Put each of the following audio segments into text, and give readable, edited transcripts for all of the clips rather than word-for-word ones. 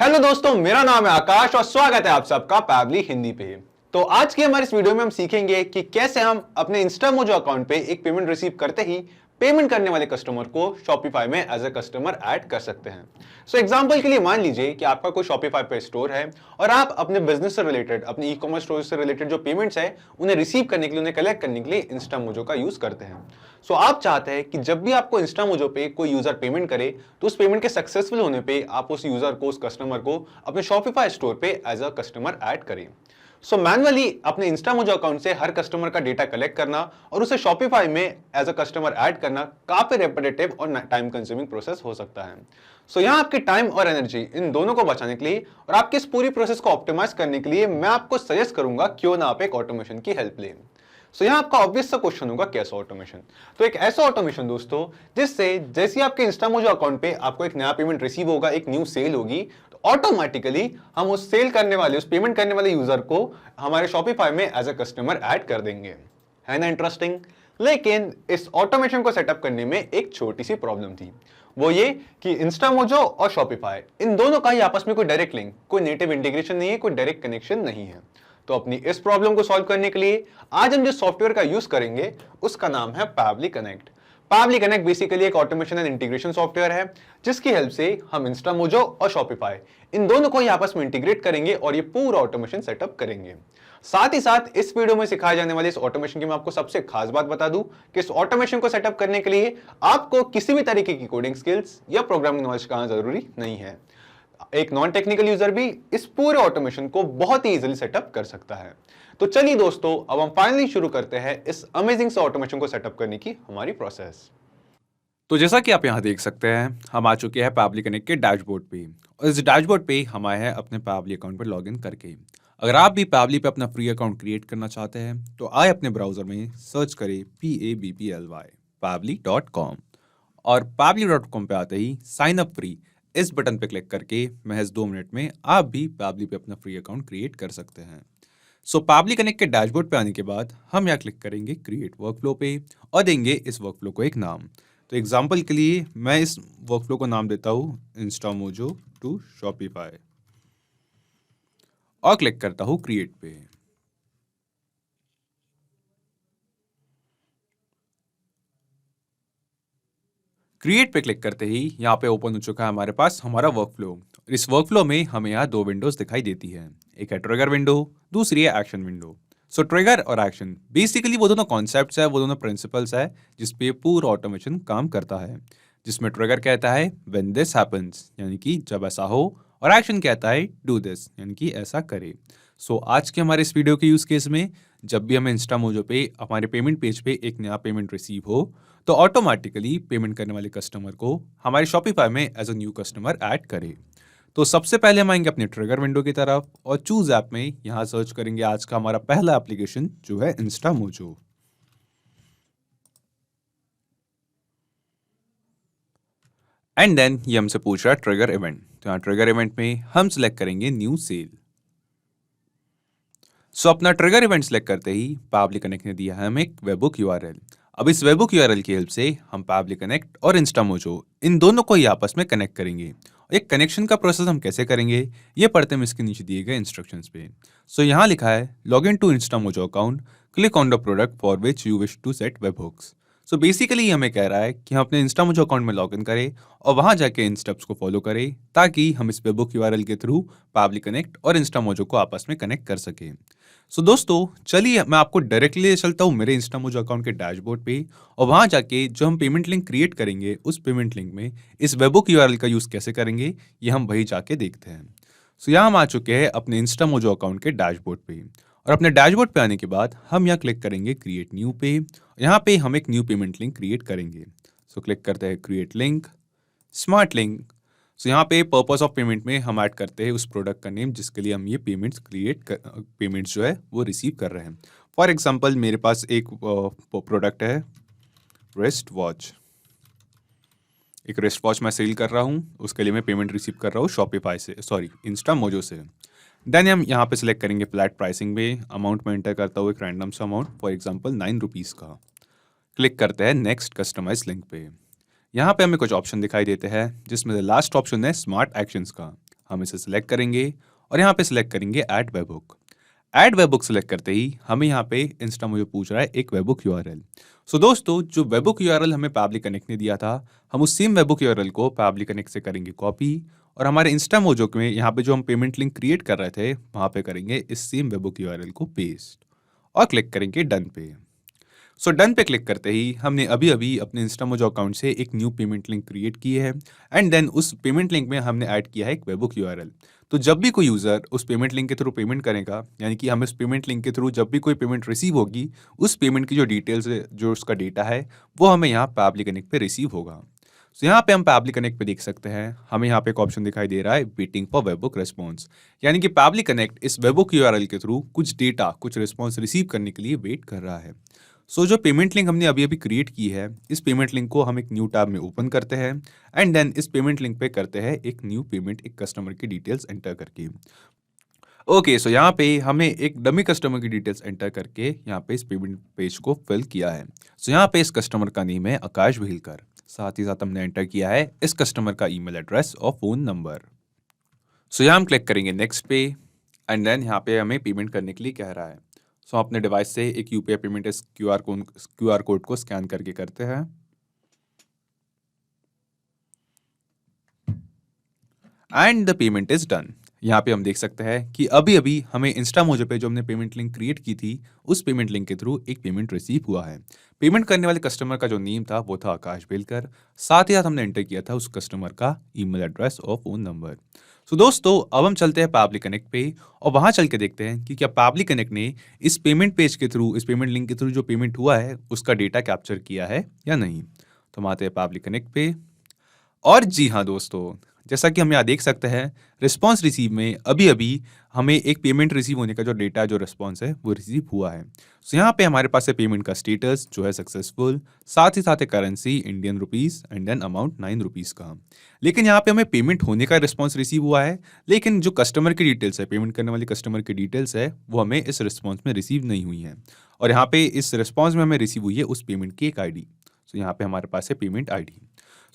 Hello दोस्तों, मेरा नाम है आकाश और स्वागत है आप सबका पैबली हिंदी पे। तो आज की हमारी इस वीडियो में हम सीखेंगे कि कैसे हम अपने इंस्टामोजो अकाउंट पे एक पेमेंट रिसीव करते ही पेमेंट करने वाले कस्टमर को शॉपिफाई में एज अ कस्टमर ऐड कर सकते हैं। सो एग्जांपल के लिए मान लीजिए कि आपका कोई शॉपिफाई पे स्टोर है और आप अपने बिजनेस से रिलेटेड, अपने ई कॉमर्स स्टोर से रिलेटेड जो पेमेंट्स है उन्हें रिसीव करने के लिए, उन्हें कलेक्ट करने के लिए इंस्टामोजो का यूज करते हैं। सो आप चाहते हैं कि जब भी आपको इंस्टामोजो पे कोई यूजर पेमेंट करे तो उस पेमेंट के सक्सेसफुल होने पे आप उस यूजर को, उस कस्टमर को अपने शॉपिफाई स्टोर पे एज अ कस्टमर ऐड करें। सो मैनुअली अपने इंस्टामोजो अकाउंट से हर कस्टमर का डेटा कलेक्ट करना और उसे शॉपिफाई में एज अ कस्टमर ऐड करना काफी रेपिटेटिव और टाइम कंज्यूमिंग प्रोसेस हो सकता है। सो यहाँ आपके टाइम और एनर्जी इन दोनों को बचाने के लिए और आपकी इस पूरी प्रोसेस को ऑप्टिमाइज करने के लिए मैं आपको सजेस्ट करूंगा क्यों ना आप एक ऑटोमेशन की हेल्प लें। सो यहाँ आपका ऑब्वियस सा क्वेश्चन होगा, कैसा ऑटोमेशन? तो एक ऐसा ऑटोमेशन दोस्तों जिससे जैसे आपके इंस्टामोजो अकाउंट पे आपको एक नया पेमेंट रिसीव होगा, एक न्यू सेल होगी, तो ऑटोमेटिकली हम उस सेल करने वाले, उस पेमेंट करने वाले यूजर को हमारे शॉपिफाई में एज अ कस्टमर ऐड कर देंगे। है ना इंटरेस्टिंग? लेकिन इस ऑटोमेशन को सेटअप करने में एक छोटी सी प्रॉब्लम थी। वो ये कि इंस्टामोजो और शॉपिफाई इन दोनों का ही आपस में कोई डायरेक्ट लिंक, कोई नेटिव इंटीग्रेशन नहीं है, कोई डायरेक्ट कनेक्शन नहीं है। तो अपनी इस प्रॉब्लम को सॉल्व करने के लिए आज हम जिस सॉफ्टवेयर का यूज करेंगे उसका नाम है Pabbly connect. Pabbly connect basically एक ऑटोमेशन एंड इंटीग्रेशन सॉफ्टवेयर है जिसकी हेल्प से हम इंस्टामोजो और शॉपिफाई इन दोनों को ही आपस में इंटीग्रेट करेंगे और ये पूरा ऑटोमेशन सेटअप करेंगे। साथ ही साथ इस वीडियो में सिखाए जाने वाले इस ऑटोमेशन की मैं आपको सबसे खास बात बता दूं कि इस ऑटोमेशन को सेटअप करने के लिए आपको किसी भी तरीके की कोडिंग स्किल्स या प्रोग्रामिंग नॉलेज का जरूरी नहीं है। एक नॉन टेक्निकल यूजर भी इस पूरे ऑटोमेशन को बहुत ही इजीली सेटअप कर सकता है। तो चलिए दोस्तों, अब हम फाइनली शुरू करते हैं इस अमेजिंग से ऑटोमेशन को सेटअप करने की हमारी प्रोसेस। तो जैसा कि आप यहाँ देख सकते हैं, हम आ चुके हैं पैबली कनेक्ट के डैशबोर्ड पे और इस डैशबोर्ड पे हम आए हैं अपने पैबली अकाउंट पर लॉगिन करके। अगर आप भी पैबली पे अपना फ्री अकाउंट क्रिएट करना चाहते हैं तो आए अपने ब्राउजर में सर्च करें PABPLY pably.com और pably.com पे आते ही साइन अप फ्री इस बटन पे क्लिक करके महज 2 मिनट में आप भी पैबली पे अपना फ्री अकाउंट क्रिएट कर सकते हैं। सो पैबली कनेक्ट के डैशबोर्ड पे आने के बाद हम यहाँ क्लिक करेंगे क्रिएट वर्कफ्लो पे और देंगे इस वर्कफ्लो को एक नाम। तो एग्जाम्पल के लिए मैं इस वर्कफ्लो को नाम देता हूँ इंस्टामोजो टू शॉपिफाई और क्लिक करता हूँ क्रिएट पे। क्रिएट पे क्लिक करते ही यहाँ पे ओपन हो चुका है हमारे पास हमारा वर्कफ्लो। इस वर्कफ्लो में हमें यहाँ 2 विंडोज दिखाई देती है, एक है ट्रिगर विंडो, दूसरी है एक्शन विंडो। सो ट्रिगर और एक्शन बेसिकली वो दोनों कॉन्सेप्ट्स है, वो दोनों प्रिंसिपल्स है जिसपे पूरा ऑटोमेशन काम करता है। जिसमें ट्रिगर कहता है व्हेन दिस हैपेंस, यानी कि जब ऐसा हो, और एक्शन कहता है डू दिस, यानी कि ऐसा करे। सो आज के हमारे इस वीडियो के यूज केस में जब भी हमें इंस्टामोजो पे हमारे पेमेंट पेज पे एक नया पेमेंट रिसीव हो तो ऑटोमेटिकली पेमेंट करने वाले कस्टमर को हमारे शॉपिफाई में as a new customer add करे। तो सबसे पहले हम आएंगे अपने ट्रिगर विंडो की तरफ और चूज ऐप में यहाँ सर्च करेंगे आज का हमारा पहला एप्लीकेशन जो है इंस्टामोजो। एंड देन ये हमसे पूछ रहा है ट्रिगर इवेंट, तो यहाँ ट्रिगर इवेंट में हम सिलेक्ट करेंगे न्यू सेल। सो अपना ट्रिगर इवेंट सेलेक्ट करते ही पैबली कनेक्ट ने दिया है हमें एक वेबबुक यूआरएल। अब इस वेबबुक यूआरएल की हेल्प से हम पैबली कनेक्ट और इंस्टामोजो इन दोनों को ही आपस में कनेक्ट करेंगे। एक कनेक्शन का प्रोसेस हम कैसे करेंगे ये पढ़ते हैं इसके नीचे दिए गए इंस्ट्रक्शंस पे। सो यहाँ लिखा है log in to Instamojo account, click on the product for which you wish to set webhooks. So basically हमें कह रहा है कि हम अपने इंस्टामोजो अकाउंट में लॉग इन करें और वहां जाके इन स्टेप्स को फॉलो करें ताकि हम इस वेबबुक यूआरएल के थ्रू पैबली कनेक्ट और इंस्टामोजो को आपस में कनेक्ट कर सकें। सो दोस्तों चलिए मैं आपको डायरेक्टली ले चलता हूँ मेरे इंस्टामोजो अकाउंट के डैशबोर्ड पे और वहां जाके जो हम पेमेंट लिंक क्रिएट करेंगे उस पेमेंट लिंक में इस वेबबुक यूआरएल का यूज कैसे करेंगे ये हम वही जाके देखते हैं। सो यहाँ हम आ चुके हैं अपने इंस्टामोजो अकाउंट के डैशबोर्ड पे और अपने डैशबोर्ड पे आने के बाद हम यहाँ क्लिक करेंगे क्रिएट न्यू पे। यहाँ पे हम एक न्यू पेमेंट लिंक क्रिएट करेंगे। सो क्लिक करते हैं क्रिएट लिंक, स्मार्ट लिंक। सो यहाँ पे पर्पस ऑफ पेमेंट में हम ऐड करते हैं उस प्रोडक्ट का नेम जिसके लिए हम ये पेमेंट्स जो है वो रिसीव कर रहे हैं। फॉर एग्जांपल मेरे पास एक प्रोडक्ट है रिस्ट वॉच, एक रिस्ट वॉच मैं सेल कर रहा हूँ, उसके लिए मैं पेमेंट रिसीव कर रहा हूँ शॉपिफाई से, सॉरी इंस्टामोजो से। देन हम यहाँ पे सिलेक्ट करेंगे फ्लैट प्राइसिंग में, अमाउंट में एंटर करता हूँ एक रैंडम सा अमाउंट, फॉर एग्जांपल 9 रुपीज़ का। क्लिक करते हैं नेक्स्ट कस्टमाइज लिंक पे। यहाँ पे हमें कुछ ऑप्शन दिखाई देते हैं जिसमें लास्ट ऑप्शन है स्मार्ट एक्शंस का। हम इसे सिलेक्ट करेंगे और यहाँ पे सिलेक्ट करेंगे add webhook. Add webhook select करते ही हमें यहाँ पे इंस्टामोजो पूछ रहा है एक वेबहुक यूआरएल। सो दोस्तों, जो वेबहुक यूआरएल हमें पैबली कनेक्ट ने दिया था, हम उस सेम वेबहुक यूआरएल को पैबली कनेक्ट से करेंगे कॉपी और हमारे इंस्टामोजो में यहाँ पे जो हम पेमेंट लिंक क्रिएट कर रहे थे वहाँ पे करेंगे इस सेम वेबहुक यूआरएल को पेस्ट और क्लिक करेंगे डन पे। सो डन पे क्लिक करते ही हमने अभी अभी अपने इंस्टामोजो अकाउंट से एक न्यू पेमेंट लिंक क्रिएट की है एंड देन उस पेमेंट लिंक में हमने ऐड किया है एक वेबहुक यूआरएल। तो जब भी कोई यूजर उस पेमेंट लिंक के थ्रू पेमेंट करेगा, यानी कि हम इस पेमेंट लिंक के थ्रू जब भी कोई पेमेंट रिसीव होगी, उस पेमेंट की जो डिटेल्स है, जो उसका डेटा है, वो हमें यहाँ पैबली कनेक्ट पे रिसीव होगा। तो यहाँ पे हम पैबली कनेक्ट पे देख सकते हैं, हमें यहाँ पे एक ऑप्शन दिखाई दे रहा है वेटिंग फॉर वेबहुक रिस्पॉन्स, यानी कि पैबली कनेक्ट इस वेबहुक यूआरएल के थ्रू कुछ डेटा, कुछ रिस्पॉन्स रिसीव करने के लिए वेट कर रहा है। सो जो पेमेंट लिंक हमने अभी अभी क्रिएट की है, इस पेमेंट लिंक को हम एक न्यू टैब में ओपन करते हैं एंड देन इस पेमेंट लिंक पे करते हैं एक न्यू पेमेंट, एक कस्टमर की डिटेल्स एंटर करके। ओके, सो यहाँ पे हमें एक डमी कस्टमर की डिटेल्स एंटर करके यहाँ पे इस पेमेंट पेज को फिल किया है। सो यहाँ पे इस कस्टमर का नेम है आकाश भेलकर, साथ ही साथ हमने एंटर किया है इस कस्टमर का ईमेल एड्रेस और फोन नंबर। सो यहाँ हम क्लिक करेंगे नेक्स्ट पे एंड देन यहाँ पे हमें पेमेंट करने के लिए कह रहा है। सो हम अपने डिवाइस से एक यूपीआई पेमेंट इस क्यूआर कोड को स्कैन करके करते हैं and the payment is done. यहाँ पे हम देख सकते हैं कि अभी अभी हमें इंस्टामोजो पे जो हमने पेमेंट लिंक क्रिएट की थी, उस पेमेंट लिंक के थ्रू एक पेमेंट रिसीव हुआ है। पेमेंट करने वाले कस्टमर का जो नेम था वो था आकाश बेलकर, साथ ही साथ हमने एंटर किया था उस कस्टमर का ईमेल एड्रेस और फोन नंबर। सो दोस्तों, अब हम चलते हैं पैबली कनेक्ट पे और वहां चल के देखते हैं कि क्या पैबली कनेक्ट ने इस पेमेंट पेज के थ्रू, इस पेमेंट लिंक के थ्रू जो पेमेंट हुआ है उसका डेटा कैप्चर किया है या नहीं। तो हम आते हैं पैबली कनेक्ट पे और जी हाँ दोस्तों, जैसा कि हम यहाँ देख सकते हैं, रिस्पॉन्स रिसीव में अभी अभी हमें एक पेमेंट रिसीव होने का जो डेटा, जो रिस्पॉन्स है वो रिसीव हुआ है। सो यहाँ पे हमारे पास है पेमेंट का स्टेटस जो है सक्सेसफुल, साथ ही साथ है currency Indian rupees and then amount 9 rupees का। लेकिन यहाँ पे हमें पेमेंट होने का रिस्पॉन्स रिसीव हुआ है, लेकिन जो कस्टमर की डिटेल्स है, पेमेंट करने वाले कस्टमर की डिटेल्स है, वो हमें इस रिस्पॉन्स में रिसीव नहीं हुई है। और यहाँ पे इस रिस्पॉन्स में हमें रिसीव हुई है उस पेमेंट की एक आई डी। सो यहाँ पे हमारे पास है पेमेंट आई डी।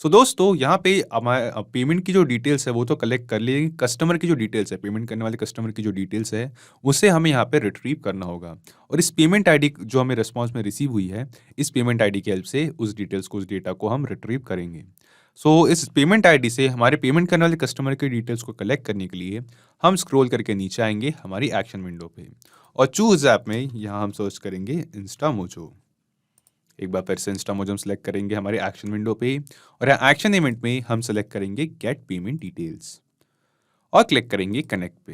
सो दोस्तों, यहाँ पे हमारे पेमेंट की जो डिटेल्स है वो तो कलेक्ट कर लेंगे, कस्टमर की जो डिटेल्स है, पेमेंट करने वाले कस्टमर की जो डिटेल्स है, उसे हमें यहाँ पे रिट्रीव करना होगा। और इस पेमेंट आईडी जो हमें रिस्पॉन्स में रिसीव हुई है, इस पेमेंट आईडी की हेल्प से उस डिटेल्स को, उस डेटा को हम रिट्रीव करेंगे। सो इस पेमेंट आईडी से हमारे पेमेंट करने वाले कस्टमर की डिटेल्स को कलेक्ट करने के लिए हम स्क्रॉल करके नीचे आएंगे हमारी एक्शन विंडो पे और चूज ऐप में यहाँ हम सर्च करेंगे इंस्टामोजो। एक बार फिर से इंस्टामोजो हम सेलेक्ट करेंगे हमारे एक्शन विंडो पे और यहाँ एक्शन इवेंट में हम सेलेक्ट करेंगे गेट पेमेंट डिटेल्स और क्लिक करेंगे कनेक्ट पे।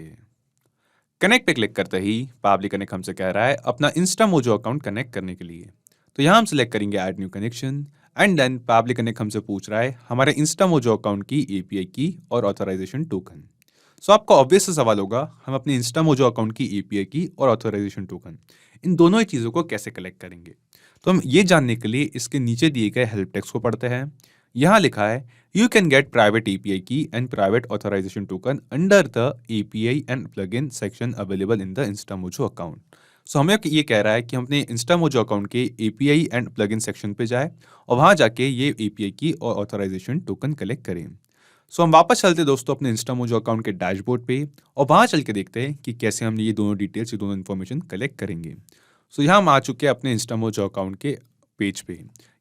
कनेक्ट पे क्लिक करते ही पैबली कनेक्ट हमसे कह रहा है अपना इंस्टामोजो अकाउंट कनेक्ट करने के लिए। तो यहाँ हम सेलेक्ट करेंगे add new connection and then Pabbly connect हमसे पूछ रहा है हमारे इंस्टामोजो अकाउंट की एपीआई की और ऑथराइजेशन टोकन। सो आपका ऑब्वियस सा सवाल होगा, हम अपने इंस्टामोजो अकाउंट की एपीआई की और ऑथराइजेशन टोकन, इन दोनों ही चीज़ों को कैसे कलेक्ट करेंगे। तो हम ये जानने के लिए इसके नीचे दिए गए हेल्प टेक्स्ट को पढ़ते हैं। यहाँ लिखा है you can get private API key and private authorization token under the API and plugin section available in the Instamojo account. So हमें ये कह रहा है कि हम अपने इंस्टामोजो अकाउंट के एपीआई एंड प्लगइन सेक्शन पे जाए और वहाँ जाके ये एपीआई की और ऑथराइजेशन टोकन कलेक्ट करें। सो हम वापस चलते दोस्तों अपने इंस्टामोजो अकाउंट के डैशबोर्ड पे और वहाँ चल के देखते हैं कि कैसे हम ये दोनों डिटेल्स, ये दोनों इन्फॉर्मेशन कलेक्ट करेंगे। सो यहाँ हम आ चुके हैं अपने इंस्टामोजो अकाउंट के पेज पे।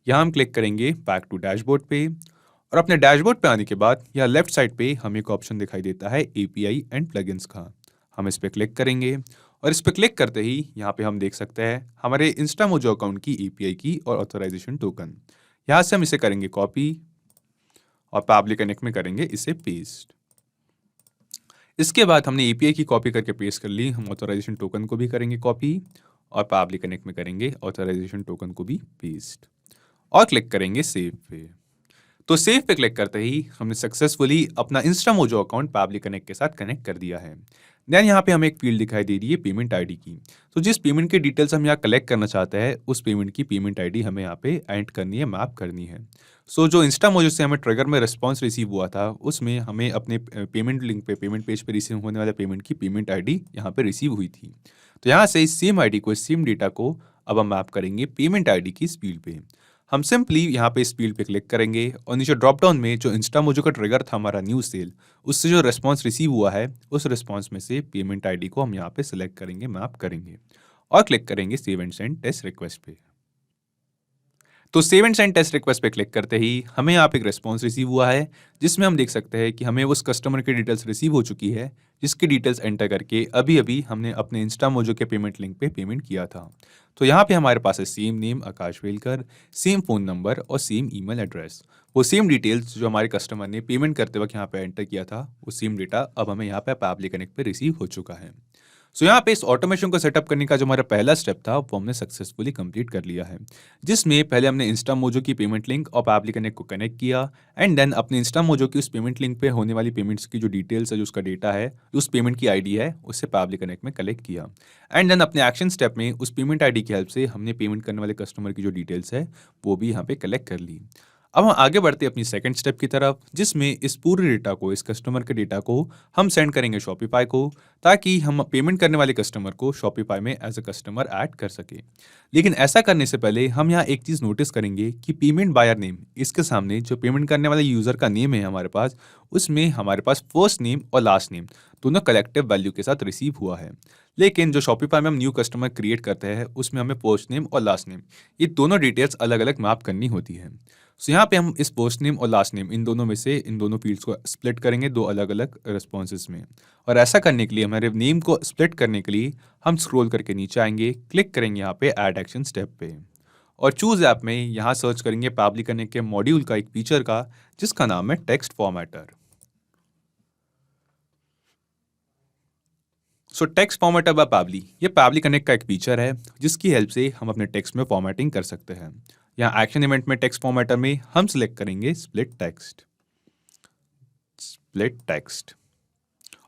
यहाँ हम क्लिक करेंगे बैक टू डैशबोर्ड पे और अपने डैशबोर्ड पे आने के बाद यहाँ लेफ्ट साइड पे हमें एक ऑप्शन दिखाई देता है एपीआई एंड प्लगइन्स का। हम इस पर क्लिक करेंगे और इस पर क्लिक करते ही यहाँ पे हम देख सकते हैं हमारे इंस्टामोजो अकाउंट की एपीआई की और ऑथराइजेशन टोकन। यहाँ से हम इसे करेंगे कॉपी और पैबली कनेक्ट में करेंगे इसे पेस्ट। इसके बाद हमने एपीआई की कॉपी करके पेस्ट कर ली, हम ऑथराइजेशन टोकन को भी करेंगे कॉपी और पैबली कनेक्ट में करेंगे ऑथराइजेशन टोकन को भी पेस्ट और क्लिक करेंगे सेव पे। तो सेव पे क्लिक करते ही हमने सक्सेसफुली अपना इंस्टामोजो अकाउंट पैबली कनेक्ट के साथ कनेक्ट कर दिया है। देन यहाँ पे हमें एक फील्ड दिखाई दे रही है पेमेंट आईडी की। तो जिस पेमेंट की डिटेल्स हम यहाँ कलेक्ट करना चाहते हैं, उस पेमेंट की पेमेंट आईडी हमें यहाँ पे एंटर करनी है, मैप करनी है। सो जो इंस्टामोजो से हमें ट्रिगर में रिस्पॉन्स रिसीव हुआ था, उसमें हमें अपने पेमेंट लिंक पे, पेमेंट पेज पे रिसीव होने वाले पेमेंट की पेमेंट आईडी यहाँ पे रिसीव हुई थी। तो यहाँ से इस सेम आईडी को, इस सेम डेटा को अब हम मैप करेंगे पेमेंट आईडी की इस फील्ड पे। हम सिंपली यहाँ पे इस फील्ड पे क्लिक करेंगे और नीचे ड्रॉप डाउन में जो इंस्टामोजो का ट्रिगर था हमारा न्यू सेल, उससे जो रिस्पांस रिसीव हुआ है उस रिस्पांस में से पेमेंट आईडी को हम यहाँ पे सिलेक्ट करेंगे, मैप करेंगे और क्लिक करेंगे save and send test request पे। तो save and send test request पे क्लिक करते ही हमें यहाँ पे एक रिस्पांस रिसीव हुआ है, जिसमें हम देख सकते हैं कि हमें उस कस्टमर की डिटेल्स रिसीव हो चुकी है, जिसकी डिटेल्स एंटर करके अभी अभी हमने अपने इंस्टामोजो के पेमेंट लिंक पे पेमेंट किया था। तो यहाँ पे हमारे पास है सेम नेम आकाश वेलकर, सेम फ़ोन नंबर और सेम ईमेल एड्रेस। वो सेम डिटेल्स जो हमारे कस्टमर ने पेमेंट करते वक्त यहाँ पे एंटर किया था, वो सेम डेटा अब हमें यहाँ पे पैबली कनेक्ट पे रिसीव हो चुका है। सो यहाँ पे इस ऑटोमेशन को सेटअप करने का जो हमारा पहला स्टेप था वो हमने सक्सेसफुली कंप्लीट कर लिया है, जिसमें पहले हमने इंस्टामोजो की पेमेंट लिंक और पैबली कनेक्ट को कनेक्ट किया एंड देन अपने इंस्टामोजो की उस पेमेंट लिंक पे होने वाली पेमेंट्स की जो डिटेल्स है, जो उसका डेटा है, जो उस पेमेंट की आईडी है, उससे पैबली कनेक्ट में कलेक्ट किया एंड देन अपने एक्शन स्टेप में उस पेमेंट आईडी की हेल्प से हमने पेमेंट करने वाले कस्टमर की जो डिटेल्स है वो भी यहाँ पे कलेक्ट कर ली। अब हम आगे बढ़ते हैं अपनी सेकंड स्टेप की तरफ, जिसमें इस पूरे डेटा को, इस कस्टमर के डेटा को हम सेंड करेंगे शॉपिफाई को, ताकि हम पेमेंट करने वाले कस्टमर को शॉपिफाई में एज अ कस्टमर ऐड कर सके। लेकिन ऐसा करने से पहले हम यहाँ एक चीज़ नोटिस करेंगे कि पेमेंट बायर नेम, इसके सामने जो पेमेंट करने वाले यूज़र का नेम है हमारे पास, उसमें हमारे पास फर्स्ट नेम और लास्ट नेम दोनों कलेक्टिव वैल्यू के साथ रिसीव हुआ है। लेकिन जो शॉपिफाई में हम न्यू कस्टमर क्रिएट करते हैं उसमें हमें फर्स्ट नेम और लास्ट नेम, ये दोनों डिटेल्स अलग अलग मैप करनी होती है। सो यहाँ पे हम इस फर्स्ट नेम और लास्ट नेम, इन दोनों में से इन दोनों फील्ड्स को स्प्लिट करेंगे दो अलग अलग रिस्पॉन्सेज में। और ऐसा करने के लिए, हमारे नेम को स्प्लिट करने के लिए हम स्क्रॉल करके नीचे आएंगे, क्लिक करेंगे यहाँ पे ऐड एक्शन स्टेप पे और चूज ऐप में यहाँ सर्च करेंगे पैबली कनेक्ट के मॉड्यूल का एक फीचर का, जिसका नाम है text formatter. So text formatter by Pabbly, ये पैबली कनेक्ट का एक फीचर है जिसकी हेल्प से हम अपने टेक्स्ट में फॉर्मेटिंग कर सकते हैं। यहाँ एक्शन इवेंट में टेक्स्ट फॉर्मेटर में हम सिलेक्ट करेंगे स्प्लिट टेक्स्ट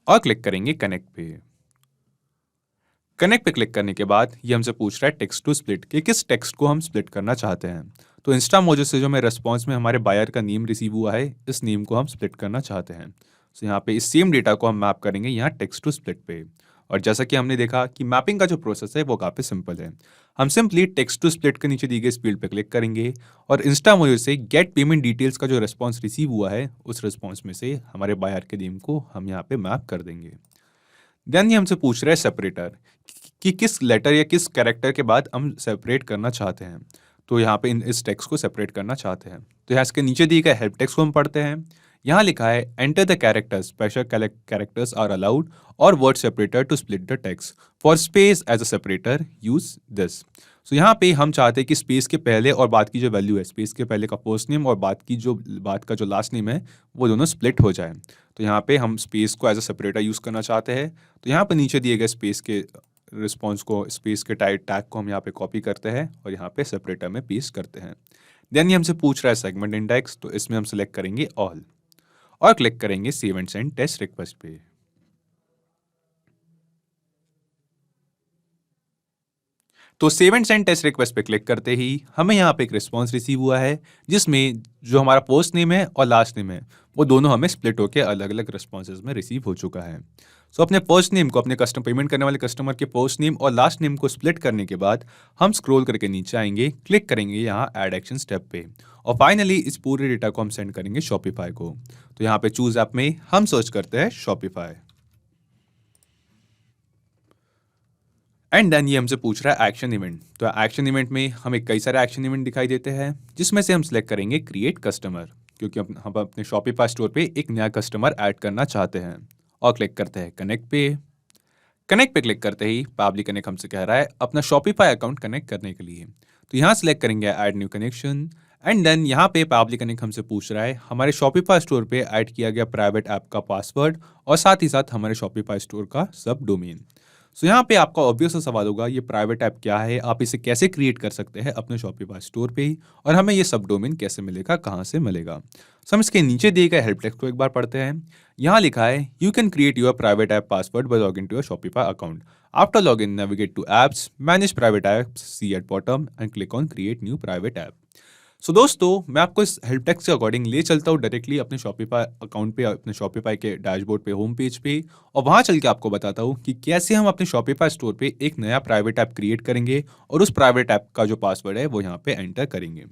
और क्लिक करेंगे कनेक्ट पे। कनेक्ट पे क्लिक करने के बाद ये हमसे पूछ रहा है टेक्स्ट टू स्प्लिट, कि किस टेक्स्ट को हम स्प्लिट करना चाहते हैं। तो इंस्टामोजो से जो हमें रेस्पॉन्स में हमारे बायर का नेम रिसीव हुआ है, इस नेम को हम स्प्लिट करना चाहते हैं। सो यहाँ पे इस सेम डेटा को हम मैप करेंगे यहाँ टेक्स्ट टू स्प्लिट पे। और जैसा कि हमने देखा कि मैपिंग का जो प्रोसेस है वो काफ़ी सिंपल है। हम सिंपली टेक्स्ट टू स्प्लिट के नीचे दी गई इस फील्ड पे क्लिक करेंगे और इंस्टामोजो से गेट पेमेंट डिटेल्स का जो रिस्पांस रिसीव हुआ है, उस रिस्पांस में से हमारे बायर के नेम को हम यहाँ पे मैप कर देंगे। देन ये हमसे पूछ रहा है सेपरेटर, कि किस लेटर या किस कैरेक्टर के बाद हम सेपरेट करना चाहते हैं। तो यहाँ पे इस टेक्स्ट को सेपरेट करना चाहते हैं। तो यहाँ इसके नीचे दिए गए हेल्प टेक्स्ट को हम पढ़ते हैं। यहाँ लिखा है enter the characters, special characters are allowed और word separator to split the text for space as a separator use this. So यहाँ पे हम चाहते हैं कि स्पेस के पहले और बाद की जो वैल्यू है, स्पेस के पहले का फर्स्ट नेम और बाद का जो लास्ट नेम है, वो दोनों स्प्लिट हो जाए। तो यहाँ पे हम स्पेस को एज अ सेपरेटर यूज़ करना चाहते हैं। तो यहाँ पे नीचे दिए गए स्पेस के रिस्पॉन्स को, स्पेस के टैग को हम यहाँ पे कॉपी करते हैं और यहाँ पे सेपरेटर में पेस्ट करते हैं। देन ये हमसे पूछ रहा है सेगमेंट इंडेक्स, तो इसमें हम सिलेक्ट करेंगे ऑल और क्लिक करेंगे save and send test request पे। तो save and send test request पे क्लिक करते ही हमें यहाँ पे एक रिस्पांस रिसीव हुआ है, जिसमें जो हमारा फर्स्ट नेम है और लास्ट नेम है वो दोनों हमें स्प्लिट होकर अलग अलग रिस्पॉन्सेज में रिसीव हो चुका है। सो अपने फर्स्ट नेम को, अपने कस्टमर पेमेंट करने वाले कस्टमर के फर्स्ट नेम और लास्ट नेम को स्प्लिट करने के बाद हम स्क्रॉल करके नीचे आएंगे, क्लिक करेंगे यहाँ ऐड एक्शन स्टेप पे और फाइनली इस पूरे डेटा को हम सेंड करेंगे शॉपिफाई को। तो यहाँ पे चूज ऐप में हम सर्च करते हैं शॉपिफाई एंड देन ये हमसे पूछ रहा है एक्शन इवेंट। तो एक्शन इवेंट में हमें कई सारे एक्शन इवेंट दिखाई देते हैं, जिसमें से हम सिलेक्ट करेंगे क्रिएट कस्टमर, क्योंकि हम अपने शॉपिफाई स्टोर पे एक नया कस्टमर ऐड करना चाहते हैं और क्लिक करते हैं कनेक्ट पे। कनेक्ट पे क्लिक करते ही पैबली कनेक्ट हमसे कह रहा है अपना शॉपिफाई अकाउंट कनेक्ट करने के लिए। तो यहाँ सिलेक्ट करेंगे add new connection and then यहाँ पे पैबली कनेक्ट हमसे पूछ रहा है हमारे शॉपिफाई स्टोर पे ऐड किया गया प्राइवेट ऐप का पासवर्ड और साथ ही साथ हमारे शॉपिफाई स्टोर का सब डोमेन। सो यहाँ पे आपका ऑब्वियस सवाल होगा, ये प्राइवेट ऐप क्या है, आप इसे कैसे क्रिएट कर सकते हैं अपने शॉपिफाई स्टोर पे ही, और हमें ये सब डोमेन कैसे मिलेगा, कहाँ से मिलेगा। सो हम इसके नीचे दिए गए हेल्प टेक्स्ट को एक बार पढ़ते हैं। यहाँ लिखा है you can create your private app password by login to your Shopify account. After login navigate to apps, manage private apps, see at bottom and click on create new private app. So दोस्तों, मैं आपको इस help text के according ले चलता हूँ directly अपने Shopify account पे, अपने शॉपिफाई के डैशबोर्ड पे, होम पेज पे, और वहाँ चल के आपको बताता हूँ कि कैसे हम अपने शॉपिफाई स्टोर पे एक नया प्राइवेट ऐप क्रिएट करेंगे और उस प्राइवेट ऐप का जो पासवर्ड है वो यहाँ पे एंटर करेंगे।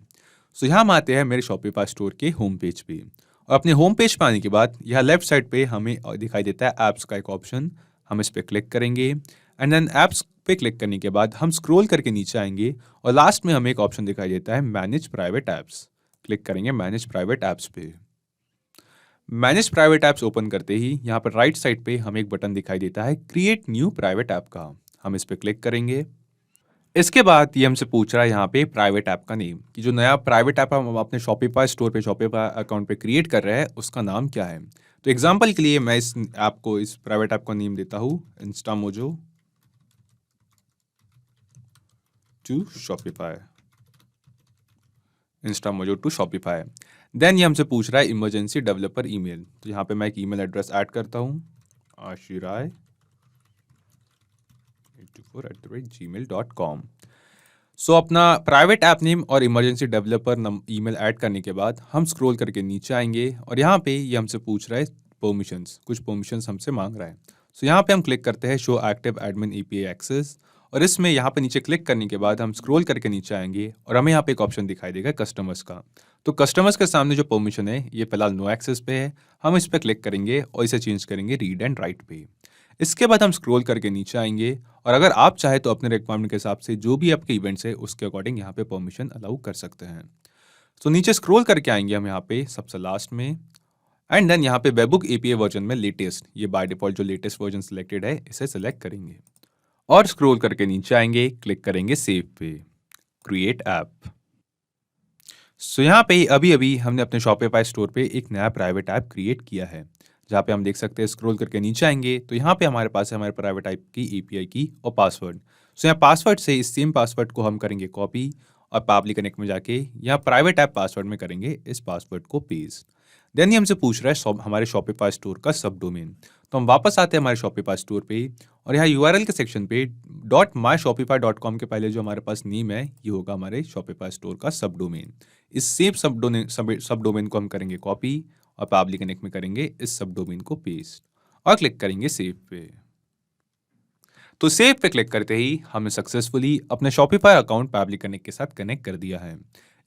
सो यहाँ हम आते हैं मेरे शॉपिफाई स्टोर के होम पेज पे, और अपने होम पेज पे आने के बाद यहाँ लेफ्ट साइड पे हमें दिखाई देता है ऐप्स का एक ऑप्शन। हम इस पर क्लिक करेंगे एंड देन ऐप्स पे क्लिक करने के बाद हम स्क्रॉल करके नीचे आएंगे और लास्ट में हमें एक ऑप्शन दिखाई देता है मैनेज प्राइवेट ऐप्स। क्लिक करेंगे मैनेज प्राइवेट ऐप्स पे। मैनेज प्राइवेट ऐप्स ओपन करते ही यहाँ पर राइट साइड पे हमें एक बटन दिखाई देता है क्रिएट न्यू प्राइवेट ऐप का। हम इस पर क्लिक करेंगे। इसके बाद ये हमसे पूछ रहा है यहाँ पे प्राइवेट ऐप का नेम, कि जो नया प्राइवेट ऐप हम अपने शॉपिफाई स्टोर पे शॉपिफाई अकाउंट पे क्रिएट कर रहे हैं उसका नाम क्या है। तो एग्जांपल के लिए मैं इस ऐप को, इस प्राइवेट ऐप का नेम देता हूँ Instamojo to Shopify. Instamojo to Shopify. Then ये हमसे पूछ रहा है इमरजेंसी डेवलपर ईमेल। तो यहाँ पे मैं एक ईमेल एड्रेस ऐड करता हूँ, ashirai84@gmail.com। सो अपना प्राइवेट ऐप नेम और इमरजेंसी डेवलपर ईमेल ऐड करने के बाद हम स्क्रॉल करके नीचे आएंगे और यहाँ पे ये हमसे पूछ रहा है परमिशंस, कुछ परमिशंस हमसे मांग रहा है। सो यहाँ पे हम क्लिक करते हैं show active admin API access, और इसमें यहाँ पे नीचे क्लिक करने के बाद हम स्क्रॉल करके नीचे आएंगे और हमें यहाँ पे एक ऑप्शन दिखाई देगा कस्टमर्स का। तो कस्टमर्स के सामने जो परमिशन है ये फिलहाल नो एक्सेस पे है। हम इस पर क्लिक करेंगे और इसे चेंज करेंगे रीड एंड राइट पे। इसके बाद हम स्क्रॉल करके नीचे आएंगे और अगर आप चाहे तो अपने रिक्वायरमेंट के हिसाब से जो भी आपके इवेंट्स है उसके अकॉर्डिंग यहाँ पे परमिशन अलाउ कर सकते हैं। तो नीचे स्क्रॉल करके आएंगे हम यहाँ पे सबसे लास्ट में, एंड देन यहाँ पे वेबबुक एपीआई वर्जन में लेटेस्ट, ये बाय डिफॉल्ट जो लेटेस्ट वर्जन सिलेक्टेड है इसे सिलेक्ट करेंगे और स्क्रॉल करके नीचे आएंगे, क्लिक करेंगे सेव पे, क्रिएट ऐप। सो यहाँ पे अभी अभी हमने अपने शॉपिफाई स्टोर पे एक नया प्राइवेट ऐप क्रिएट किया है, जहाँ पे हम देख सकते हैं स्क्रॉल करके नीचे आएंगे तो यहाँ पे हमारे पास है हमारे प्राइवेट ऐप की एपीआई की और पासवर्ड। सो यहाँ पासवर्ड से इस सेम पासवर्ड को हम करेंगे कॉपी और पाबली कनेक्ट में जाके यहाँ प्राइवेट ऐप पासवर्ड में करेंगे इस पासवर्ड को पेस्ट। देन ये हमसे पूछ रहा है हमारे शॉपिफाई स्टोर का सब डोमेन। तो हम वापस आते हैं हमारे शॉपिफाई स्टोर पे और यहाँ यूआरएल के सेक्शन पे .myshopify.com के पहले जो हमारे पास नेम है ये होगा हमारे शॉपिफाई स्टोर का सब डोमेन। इस सेम सब डोमेन को हम करेंगे कॉपी और पाबली कनेक्ट में करेंगे इस सब डोमेन को पेस्ट और क्लिक करेंगे सेव पे। तो सेव पे क्लिक करते ही हमने सक्सेसफुली अपने शॉपिफाई अकाउंट पाबली कनेक्ट के साथ कनेक्ट कर दिया है।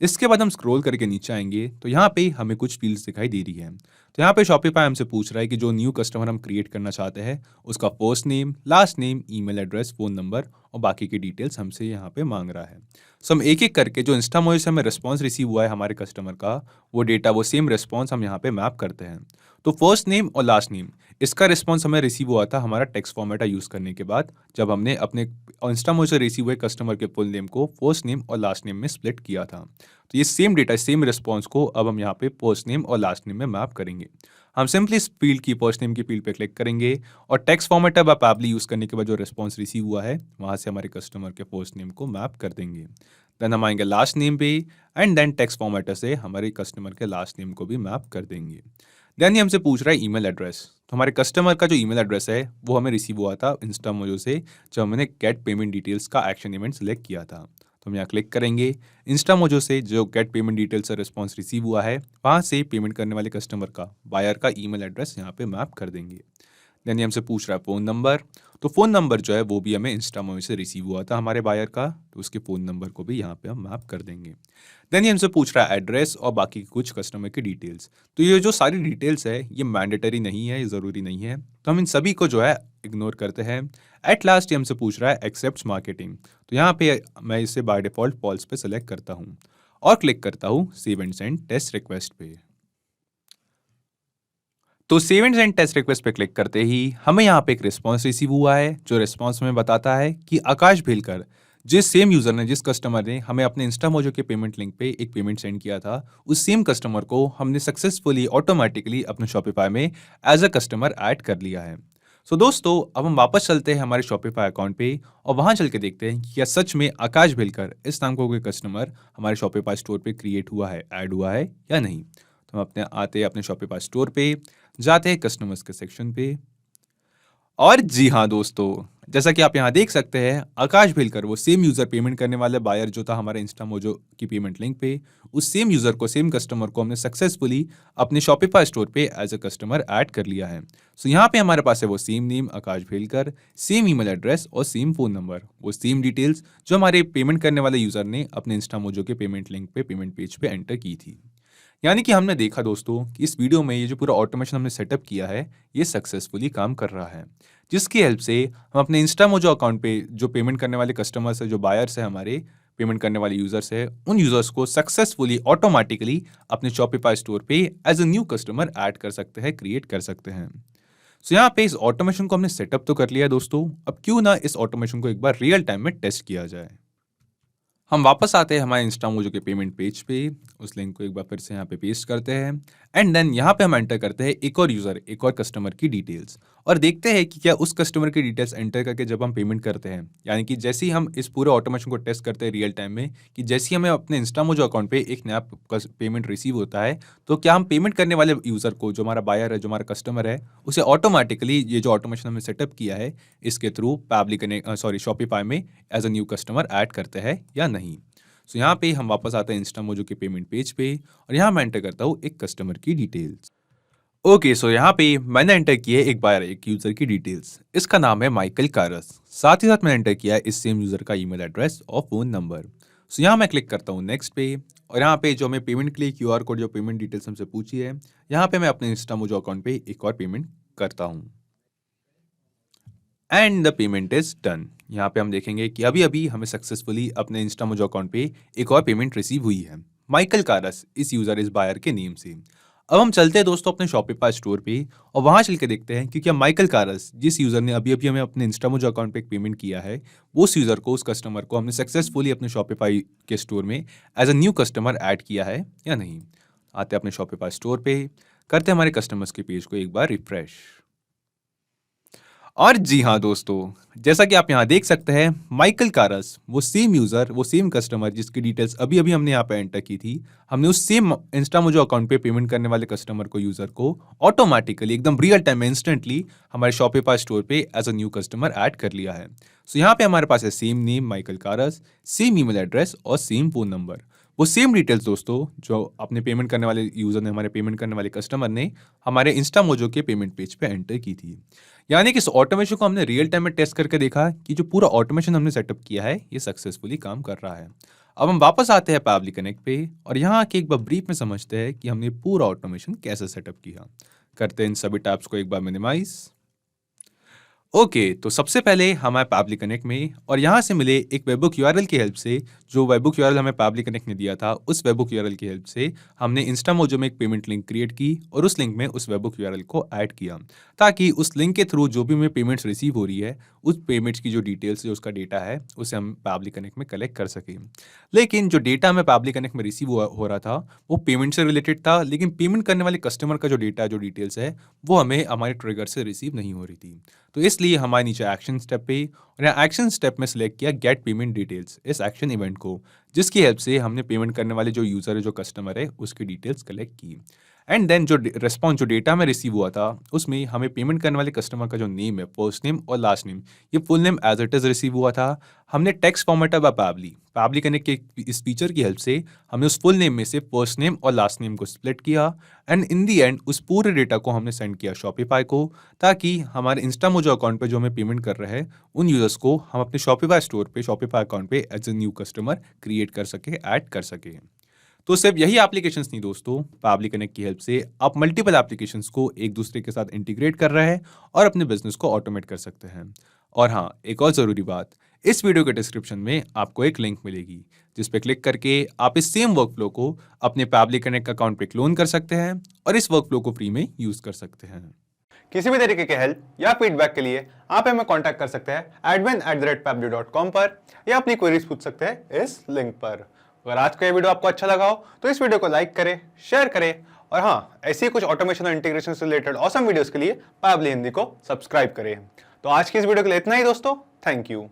इसके बाद हम स्क्रॉल करके नीचे आएंगे तो यहाँ पे हमें कुछ फील्ड्स दिखाई दे रही है। तो यहाँ पे शॉपिफाई हमसे पूछ रहा है कि जो न्यू कस्टमर हम क्रिएट करना चाहते हैं उसका first name, last name, email address, phone number और बाकी की डिटेल्स हमसे यहाँ पे मांग रहा है। सो हम एक एक करके जो इंस्टामोजो से हमें रिस्पॉन्स रिसीव हुआ है हमारे कस्टमर का, वो डेटा, वो सेम रिस्पॉन्स हम यहाँ पे मैप करते हैं। तो फर्स्ट नेम और लास्ट नेम, इसका रिस्पॉन्स हमें रिसीव हुआ था हमारा टेक्स्ट फॉर्मेट यूज़ करने के बाद, जब हमने अपने इंस्टामोजो से रिसीव हुए कस्टमर के फुल नेम को फर्स्ट नेम और लास्ट नेम में स्प्लिट किया था। तो ये सेम डेटा, सेम रिस्पॉन्स को अब हम यहाँ पे फर्स्ट नेम और लास्ट नेम में मैप करेंगे। हम सिंपली इस फील्ड की, फर्स्ट नेम की फील्ड पे क्लिक करेंगे और टेक्स्ट फॉर्मेट अब पाबली यूज़ करने के बाद जो रिस्पॉन्स रिसीव हुआ है वहाँ से हमारे कस्टमर के फर्स्ट नेम को मैप कर देंगे। देन हम आएंगे लास्ट नेम पे एंड देन टेक्स्ट फॉर्मेटर से हमारे कस्टमर के लास्ट नेम को भी मैप कर देंगे। देन ये हमसे पूछ रहा है ईमेल एड्रेस। तो हमारे कस्टमर का जो ईमेल एड्रेस है वो हमें रिसीव हुआ था इंस्टामोजो से, जब हमने गेट पेमेंट डिटेल्स का एक्शन इवेंट सेलेक्ट किया था। तो हम यहाँ क्लिक करेंगे, इंस्टामोजो से जो गेट पेमेंट डिटेल्स का रिस्पॉन्स रिसीव हुआ है वहाँ से पेमेंट करने वाले कस्टमर का, बायर का ईमेल एड्रेस यहाँ पे मैप कर देंगे। देन ये हमसे पूछ रहा है फ़ोन नंबर। तो फ़ोन नंबर जो है वो भी हमें इंस्टामोजो से रिसीव हुआ था हमारे बायर का, तो उसके फ़ोन नंबर को भी यहाँ पे हम मैप कर देंगे। देन ये हमसे पूछ रहा है एड्रेस और बाकी कुछ कस्टमर की डिटेल्स। तो ये जो सारी डिटेल्स है ये मैंडेटरी नहीं है, ये ज़रूरी नहीं है, तो हम इन सभी को जो है इग्नोर करते हैं। एट लास्ट ये हमसे पूछ रहा है एक्सेप्ट मार्केटिंग। तो यहाँ पे मैं इसे बाय डिफ़ॉल्ट फॉल्स पे सेलेक्ट करता हूँ और क्लिक करता हूँ save and send test request पे। तो save and send test request पे क्लिक करते ही हमें यहाँ पे एक रिस्पॉन्स रिसीव हुआ है, जो रिस्पॉन्स में बताता है कि आकाश भेलकर, जिस सेम यूजर ने, जिस कस्टमर ने हमें अपने इंस्टामोजो के पेमेंट लिंक पे एक पेमेंट सेंड किया था, उस सेम कस्टमर को हमने सक्सेसफुली ऑटोमेटिकली अपने शॉपिफाई में एज अ कस्टमर ऐड कर लिया है। सो दोस्तों, अब हम वापस चलते हैं हमारे शॉपिफाई अकाउंट पे और वहाँ चल के देखते हैं कि क्या सच में आकाश भेलकर इस नाम का कोई कस्टमर हमारे शॉपिफाई स्टोर पे क्रिएट हुआ है, ऐड हुआ है या नहीं। तो हम अपने शॉपिफाई स्टोर पे जाते हैं कस्टमर्स के सेक्शन पे, और जी हाँ दोस्तों, जैसा कि आप यहाँ देख सकते हैं, आकाश भेलकर वो सेम यूजर पेमेंट करने वाले बायर जो था हमारे इंस्टामोजो की पेमेंट लिंक पे, उस सेम यूजर को सेम कस्टमर को हमने सक्सेसफुली अपने शॉपिफाई स्टोर पे एज अ कस्टमर ऐड कर लिया है। सो यहाँ पे हमारे पास है वो सेम नेम आकाश भेलकर, सेम ईमेल एड्रेस और सेम फोन नंबर, वो सेम डिटेल्स जो हमारे पेमेंट करने वाले यूजर ने अपने इंस्टामोजो के पेमेंट लिंक पे पेमेंट पेज पे एंटर की थी। यानी कि हमने देखा दोस्तों कि इस वीडियो में ये जो पूरा ऑटोमेशन हमने सेटअप किया है, ये सक्सेसफुली काम कर रहा है, जिसकी हेल्प से हम अपने इंस्टामोजो अकाउंट पे जो पेमेंट करने वाले कस्टमर्स है, जो बायर्स है, हमारे पेमेंट करने वाले यूजर्स है, उन यूजर्स को सक्सेसफुली ऑटोमेटिकली अपने शॉपिफाई स्टोर पे as a new customer add कर सकते हैं, क्रिएट कर सकते हैं। सो यहाँ पे इस ऑटोमेशन को हमने सेटअप तो कर लिया दोस्तों, अब क्यों ना इस ऑटोमेशन को एक बार रियल टाइम में टेस्ट किया जाए। हम वापस आते हैं हमारे इंस्टामोजो के पेमेंट पेज पे, उस लिंक को एक बार फिर से यहाँ पे पेस्ट करते हैं एंड देन यहाँ पे हम एंटर करते हैं एक और यूजर, एक और कस्टमर की डिटेल्स, और देखते हैं कि क्या उस कस्टमर की डिटेल्स एंटर करके जब हम पेमेंट करते हैं, यानी कि जैसे ही हम इस पूरे ऑटोमेशन को टेस्ट करते हैं रियल टाइम में, कि जैसे ही हमें अपने इंस्टामोजो अकाउंट पे एक नया पेमेंट रिसीव होता है, तो क्या हम पेमेंट करने वाले यूजर को, जो हमारा बायर है, जो हमारा कस्टमर है, उसे ऑटोमेटिकली ये जो ऑटोमेशन हमने सेटअप किया है इसके थ्रू शॉपिफाई में as a new customer add करते हैं या नहीं। सो यहाँ पे हम वापस आते हैं इंस्टामोजो के पेमेंट पेज पे और यहाँ मैं एंटर करता हूँ एक कस्टमर की डिटेल्स। ओके, सो यहाँ पे मैंने एंटर किया है एक बार एक यूजर की डिटेल्स, इसका नाम है माइकल कारस। साथ ही साथ मैंने एंटर किया है इस सेम यूजर का ईमेल एड्रेस और फोन नंबर। सो यहाँ मैं क्लिक करता हूँ नेक्स्ट पे और यहाँ पे जो हमें पेमेंट के लिए क्यूआर कोड, जो पेमेंट डिटेल्स हमसे पूछी है, यहाँ पे मैं अपने इंस्टामोजो अकाउंट पे एक और पेमेंट करता हूँ and the payment is done. यहाँ पे हम देखेंगे कि अभी अभी हमें सक्सेसफुली अपने इंस्टामोजो अकाउंट पे एक और पेमेंट रिसीव हुई है, माइकल कारस इस यूजर इस बायर के नेम से। अब हम चलते हैं दोस्तों अपने शॉपिफाई स्टोर पे और वहां चल के देखते हैं कि क्या माइकल कारस, जिस यूजर ने अभी अभी हमें अपने इंस्टामोजो अकाउंट पे एक पेमेंट किया है, वो उस यूजर को, उस कस्टमर को हमने सक्सेसफुली अपने शॉपिफाई के स्टोर में as a new customer add किया है या नहीं। आते हैं अपने शॉपिफाई स्टोर पे, करते हैं हमारे कस्टमर्स के पेज को एक बार रिफ्रेश। और जी हाँ दोस्तों, जैसा कि आप यहाँ देख सकते हैं, माइकल कारस वो सेम यूजर, वो सेम कस्टमर जिसकी डिटेल्स अभी अभी हमने यहाँ पे एंटर की थी, हमने उस सेम इंस्टामोजो अकाउंट पे पेमेंट करने वाले कस्टमर को, यूजर को ऑटोमेटिकली एकदम रियल टाइम में इंस्टेंटली हमारे शॉपिफाई स्टोर पे as a new customer add कर लिया है। सो यहाँ पे हमारे पास है same name Michael Karas, same email address और सेम फोन नंबर, वो सेम डिटेल्स दोस्तों जो अपने पेमेंट करने वाले यूजर ने, हमारे पेमेंट करने वाले कस्टमर ने हमारे इंस्टामोजो के पेमेंट पेज पे एंटर की थी। यानी कि इस ऑटोमेशन को हमने रियल टाइम में टेस्ट करके देखा कि जो पूरा ऑटोमेशन हमने सेटअप किया है ये सक्सेसफुली काम कर रहा है। अब हम वापस आते हैं पैबली कनेक्ट पे और यहाँ आके एक बार ब्रीफ में समझते हैं कि हमने पूरा ऑटोमेशन कैसे सेटअप किया। करते हैं इन सभी टैब्स को एक बार मिनिमाइज। ओके, तो सबसे पहले हम आए पैबली कनेक्ट में और यहाँ से मिले एक वेबबुक यूआरएल की हेल्प से, जो वेबबुक यूआरएल हमें पैबली कनेक्ट ने दिया था, उस वेबबुक यूआरएल की हेल्प से हमने इंस्टामोजो में एक पेमेंट लिंक क्रिएट की और उस लिंक में उस वेबबुक यूआरएल को ऐड किया, ताकि उस लिंक के थ्रू जो भी हमें पेमेंट्स रिसीव हो रही है, उस पेमेंट्स की जो डिटेल्स, जो उसका डेटा है, उसे हम पैबली कनेक्ट में कलेक्ट कर सकें। लेकिन जो डेटा हमें पैबली कनेक्ट में रिसीव हो रहा था वो पेमेंट से रिलेटेड था, लेकिन पेमेंट करने वाले कस्टमर का जो डेटा, जो डिटेल्स है, वो हमें हमारे ट्रिगर से रिसीव नहीं हो रही थी। तो इसलिए हमारे नीचे एक्शन स्टेप पे और यहाँ एक्शन स्टेप में सिलेक्ट किया गेट पेमेंट डिटेल्स, इस एक्शन इवेंट को, जिसकी हेल्प से हमने पेमेंट करने वाले जो यूजर है, जो कस्टमर है, उसकी डिटेल्स कलेक्ट की एंड देन जो रिस्पॉन्स, जो डेटा में रिसीव हुआ था, उसमें हमें पेमेंट करने वाले कस्टमर का जो नेम है, फर्स्ट नेम और लास्ट नेम, ये full name as it is receive हुआ था। हमने text formatter by Pabbly connect के इस फीचर की हेल्प से हमने उस फुल नेम में से फर्स्ट नेम और लास्ट नेम को स्प्लिट किया एंड इन दी एंड उस पूरे डेटा को हमने सेंड किया शॉपिफाई को, ताकि हमारे इंस्टामोजो अकाउंट पे जो हमें पेमेंट कर रहे हैं उन यूजर्स को हम अपने शॉपिफाई स्टोर पे, शॉपिफाई अकाउंट पे as a new customer create कर सके, ऐड कर सके। तो सिर्फ यही एप्लीकेशंस नहीं दोस्तों, पैबली कनेक्ट की हेल्प से आप मल्टीपल एप्लीकेशंस को एक दूसरे के साथ इंटीग्रेट कर रहे हैं और अपने बिजनेस को ऑटोमेट कर सकते हैं। और हाँ, एक और ज़रूरी बात, इस वीडियो के डिस्क्रिप्शन में आपको एक लिंक मिलेगी जिस पे क्लिक करके आप इस सेम वर्कफ्लो को अपने पैबली कनेक्ट अकाउंट पे क्लोन कर सकते हैं और इस वर्कफ्लो को फ्री में यूज कर सकते हैं। किसी भी तरीके के हेल्प या फीडबैक के लिए आप हमें कांटेक्ट कर सकते हैं admin@pably.com पर या अपनी क्वेरीज पूछ सकते हैं इस लिंक पर। अगर आज का ये वीडियो आपको अच्छा लगा हो तो इस वीडियो को लाइक करें, शेयर करें और हाँ, ऐसी कुछ ऑटोमेशन और इंटीग्रेशन से रिलेटेड ऑसम वीडियोस के लिए पैबली हिंदी को सब्सक्राइब करें। तो आज की इस वीडियो के लिए इतना ही दोस्तों, थैंक यू।